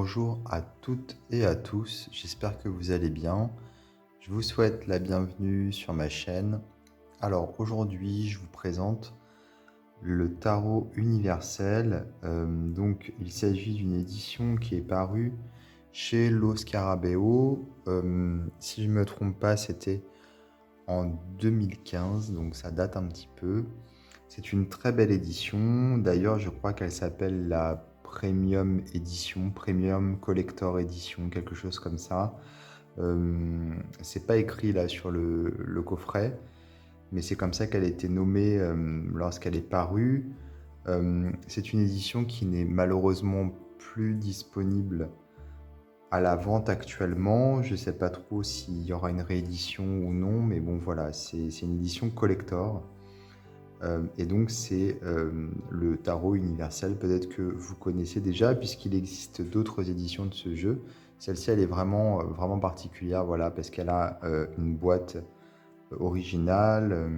Bonjour à toutes et à tous, j'espère que vous allez bien. Je vous souhaite la bienvenue sur ma chaîne. Alors aujourd'hui, je vous présente le tarot universel. Donc il s'agit d'une édition qui est parue chez Lo Scarabeo. Si je ne me trompe pas, c'était en 2015, donc ça date un petit peu. C'est une très belle édition. D'ailleurs, je crois qu'elle s'appelle la Premium Edition, Premium Collector Edition, quelque chose comme ça. C'est pas écrit là sur le coffret, mais c'est comme ça qu'elle a été nommée lorsqu'elle est parue. C'est une édition qui n'est malheureusement plus disponible à la vente actuellement. Je sais pas trop s'il y aura une réédition ou non, mais bon voilà, c'est une édition collector. Et donc c'est le tarot universel, peut-être que vous connaissez déjà, puisqu'il existe d'autres éditions de ce jeu. Celle-ci, elle est vraiment, vraiment particulière, voilà, parce qu'elle a une boîte originale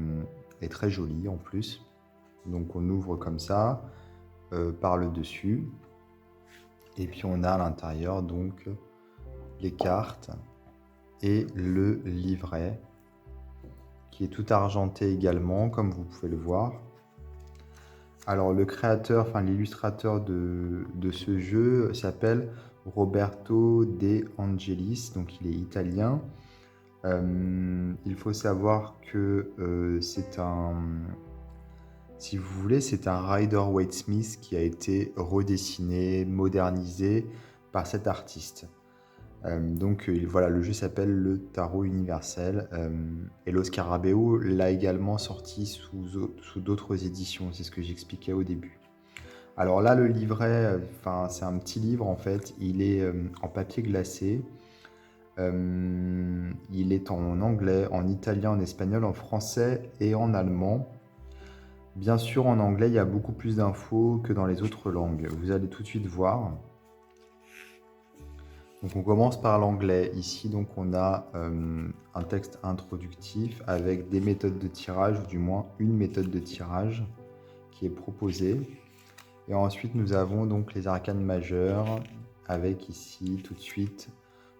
et très jolie en plus. Donc on ouvre comme ça, par le dessus. Et puis on a à l'intérieur donc les cartes et le livret, qui est tout argenté également, comme vous pouvez le voir. Alors le créateur, enfin l'illustrateur de ce jeu s'appelle Roberto De Angelis, donc il est italien. Il faut savoir que si vous voulez, c'est un Rider-Waite-Smith qui a été redessiné, modernisé par cet artiste. Voilà, le jeu s'appelle le Tarot Universel, et Lo Scarabeo l'a également sorti sous d'autres éditions, c'est ce que j'expliquais au début. Alors là, le livret, c'est un petit livre en fait, il est en papier glacé, il est en anglais, en italien, en espagnol, en français et en allemand. Bien sûr, en anglais, il y a beaucoup plus d'infos que dans les autres langues, vous allez tout de suite voir. Donc on commence par l'anglais. Ici, donc, on a un texte introductif avec des méthodes de tirage, ou du moins une méthode de tirage qui est proposée. Et ensuite, nous avons donc les arcanes majeures avec ici, tout de suite,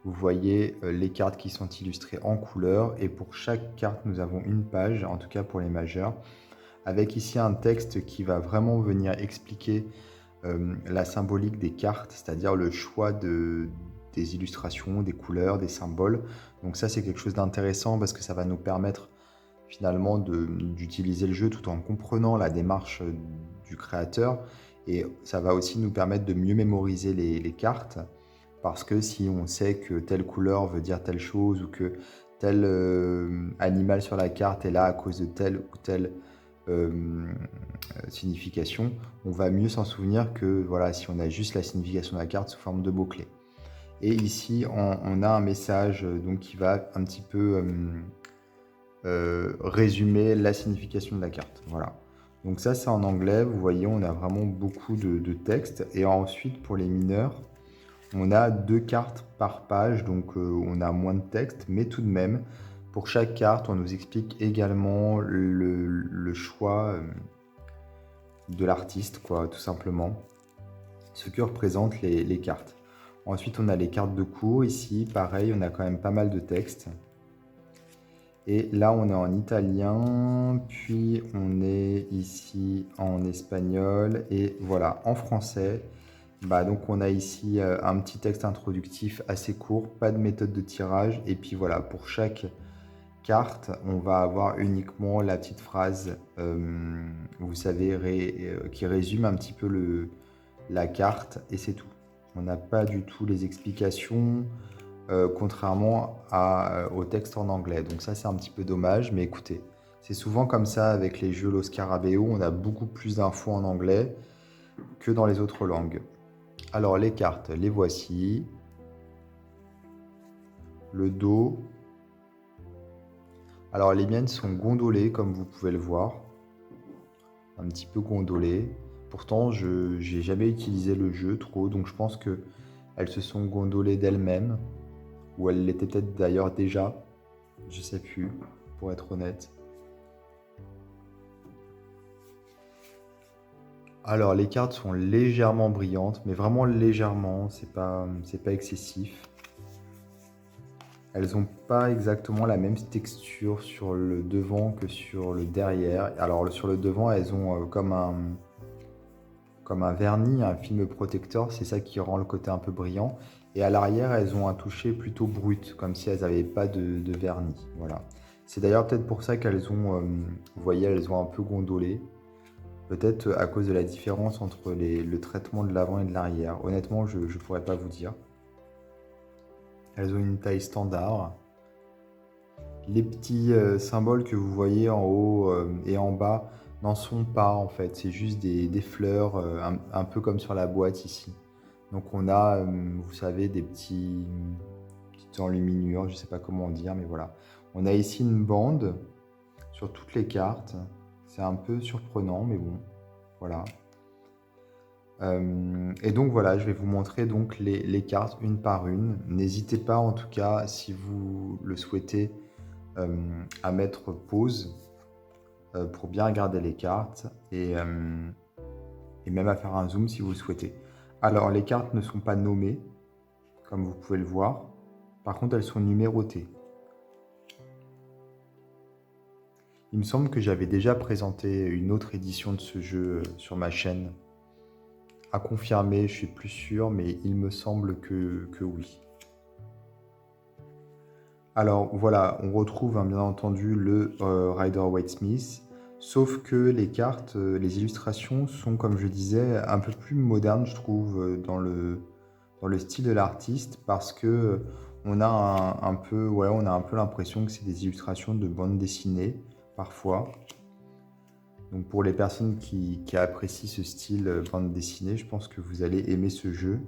vous voyez les cartes qui sont illustrées en couleur. Et pour chaque carte, nous avons une page, en tout cas pour les majeures, avec ici un texte qui va vraiment venir expliquer la symbolique des cartes, c'est-à-dire le choix des illustrations, des couleurs, des symboles. Donc ça, c'est quelque chose d'intéressant parce que ça va nous permettre finalement d'utiliser le jeu tout en comprenant la démarche du créateur. Et ça va aussi nous permettre de mieux mémoriser les cartes, parce que si on sait que telle couleur veut dire telle chose, ou que tel animal sur la carte est là à cause de telle ou telle signification, on va mieux s'en souvenir que voilà, si on a juste la signification de la carte sous forme de mots-clés. Et ici, on a un message donc, qui va un petit peu résumer la signification de la carte. Voilà. Donc ça, c'est en anglais. Vous voyez, on a vraiment beaucoup de texte. Et ensuite, pour les mineurs, on a 2 cartes par page. Donc on a moins de texte, mais tout de même, pour chaque carte, on nous explique également le choix de l'artiste, quoi, tout simplement. Ce que représentent les cartes. Ensuite, on a les cartes de cours. Ici, pareil, on a quand même pas mal de texte. Et là, on est en italien, puis on est ici en espagnol, et voilà, en français. Donc on a ici un petit texte introductif assez court, pas de méthode de tirage, et puis voilà, pour chaque carte, on va avoir uniquement la petite phrase, vous savez, qui résume un petit peu la carte, et c'est tout. On n'a pas du tout les explications, contrairement au texte en anglais. Donc ça, c'est un petit peu dommage, mais écoutez, c'est souvent comme ça avec les jeux Lo Scarabeo, on a beaucoup plus d'infos en anglais que dans les autres langues. Alors les cartes, les voici. Le dos. Alors les miennes sont gondolées, comme vous pouvez le voir. Un petit peu gondolées. Pourtant, je n'ai jamais utilisé le jeu trop, donc je pense qu'elles se sont gondolées d'elles-mêmes. Ou elles l'étaient peut-être d'ailleurs déjà. Je sais plus, pour être honnête. Alors, les cartes sont légèrement brillantes, mais vraiment légèrement, c'est pas excessif. Elles n'ont pas exactement la même texture sur le devant que sur le derrière. Alors, sur le devant, elles ont comme un vernis, un film protecteur, c'est ça qui rend le côté un peu brillant. Et à l'arrière, elles ont un toucher plutôt brut, comme si elles n'avaient pas de vernis. Voilà. C'est d'ailleurs peut-être pour ça qu'elles ont, vous voyez, elles ont un peu gondolé. Peut-être à cause de la différence entre le traitement de l'avant et de l'arrière. Honnêtement, je ne pourrais pas vous dire. Elles ont une taille standard. Les petits symboles que vous voyez en haut et en bas n'en sont pas en fait. C'est juste des fleurs, un peu comme sur la boîte ici. Donc on a, vous savez, petites enluminures, je ne sais pas comment dire, mais voilà. On a ici une bande sur toutes les cartes. C'est un peu surprenant, mais bon, voilà. Et donc voilà, je vais vous montrer donc les cartes une par une. N'hésitez pas en tout cas, si vous le souhaitez, à mettre pause pour bien regarder les cartes et même à faire un zoom si vous le souhaitez. Alors les cartes ne sont pas nommées, comme vous pouvez le voir. Par contre, elles sont numérotées. Il me semble que j'avais déjà présenté une autre édition de ce jeu sur ma chaîne. À confirmer, je suis plus sûr, mais il me semble que oui. Alors voilà, on retrouve bien entendu le Rider-Waite-Smith, sauf que les cartes, les illustrations sont, comme je disais, un peu plus modernes, je trouve, dans le style de l'artiste, parce que on a on a un peu l'impression que c'est des illustrations de bande dessinée, parfois. Donc pour les personnes qui apprécient ce style bande dessinée, je pense que vous allez aimer ce jeu.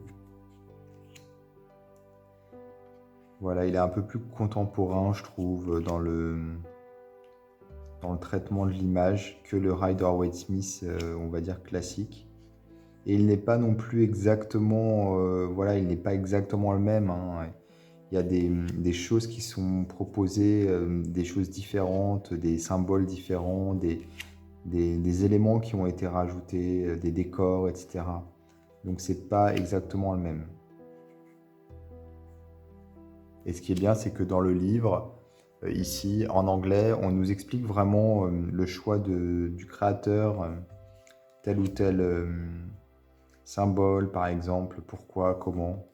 Voilà, il est un peu plus contemporain, je trouve, dans le traitement de l'image que le Rider-Waite-Smith, on va dire classique. Et il n'est pas non plus exactement, voilà, il n'est pas exactement le même, hein. Il y a des choses qui sont proposées, des choses différentes, des symboles différents, des éléments qui ont été rajoutés, des décors, etc. Donc c'est pas exactement le même. Et ce qui est bien, c'est que dans le livre, ici, en anglais, on nous explique vraiment le choix du créateur, tel ou tel symbole, par exemple, pourquoi, comment.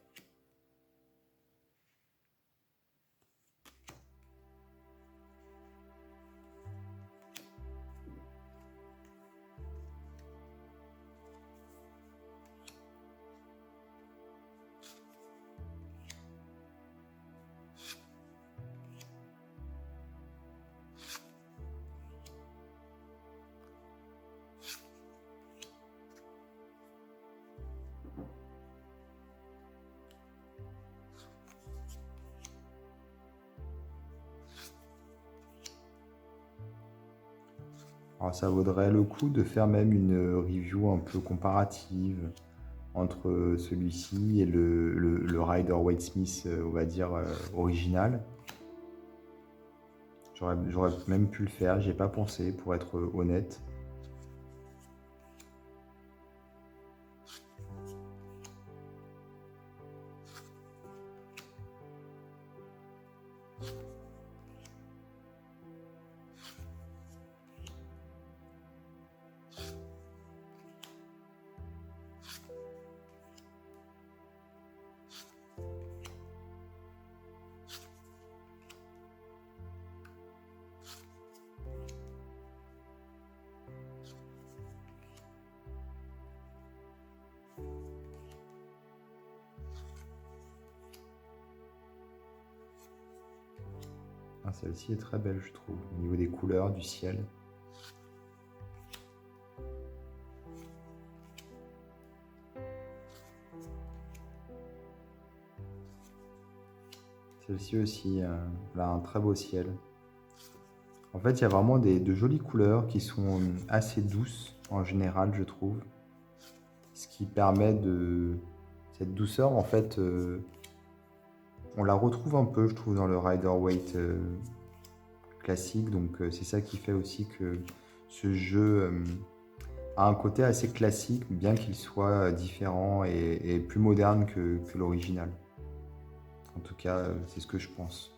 Alors ça vaudrait le coup de faire même une review un peu comparative entre celui-ci et le Rider-Waite-Smith, on va dire, original. J'aurais même pu le faire, j'y ai pas pensé, pour être honnête. Ah, celle-ci est très belle, je trouve, au niveau des couleurs, du ciel. Celle-ci aussi, elle a un très beau ciel. En fait, il y a vraiment de jolies couleurs qui sont assez douces en général, je trouve. Ce qui permet cette douceur, en fait, on la retrouve un peu, je trouve, dans le Rider-Waite classique. Donc, c'est ça qui fait aussi que ce jeu a un côté assez classique, bien qu'il soit différent et plus moderne que l'original. En tout cas, c'est ce que je pense.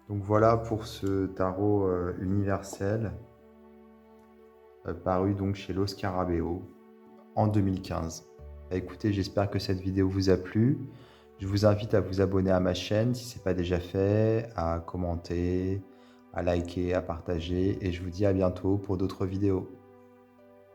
Donc voilà pour ce tarot universel, paru donc chez Los Scarabeo en 2015. Bah, écoutez, j'espère que cette vidéo vous a plu. Je vous invite à vous abonner à ma chaîne si ce n'est pas déjà fait, à commenter, à liker, à partager, et je vous dis à bientôt pour d'autres vidéos.